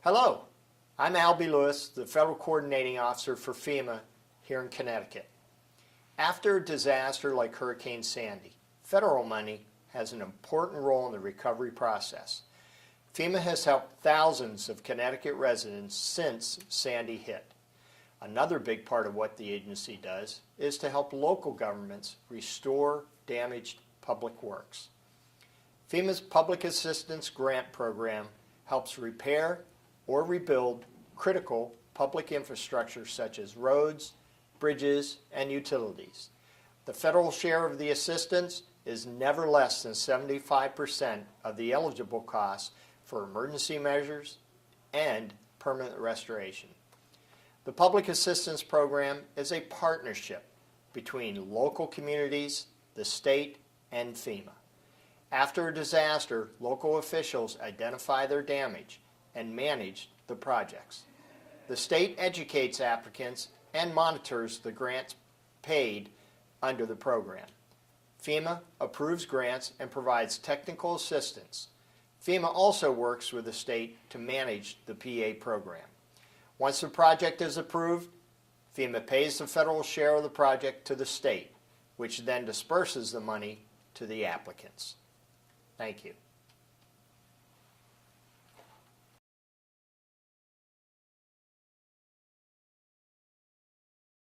Hello, I'm Albie Lewis, the Federal Coordinating Officer for FEMA here in Connecticut. After a disaster like Hurricane Sandy, federal money has an important role in the recovery process. FEMA has helped thousands of Connecticut residents since Sandy hit. Another big part of what the agency does is to help local governments restore damaged public works. FEMA's Public Assistance Grant Program helps repair or rebuild critical public infrastructure such as roads, bridges, and utilities. The federal share of the assistance is never less than 75% of the eligible costs for emergency measures and permanent restoration. The Public Assistance Program is a partnership between local communities, the state, and FEMA. After a disaster, local officials identify their damage and manage the projects. The state educates applicants and monitors the grants paid under the program. FEMA approves grants and provides technical assistance. FEMA also works with the state to manage the PA program. Once the project is approved, FEMA pays the federal share of the project to the state, which then disperses the money to the applicants. Thank you.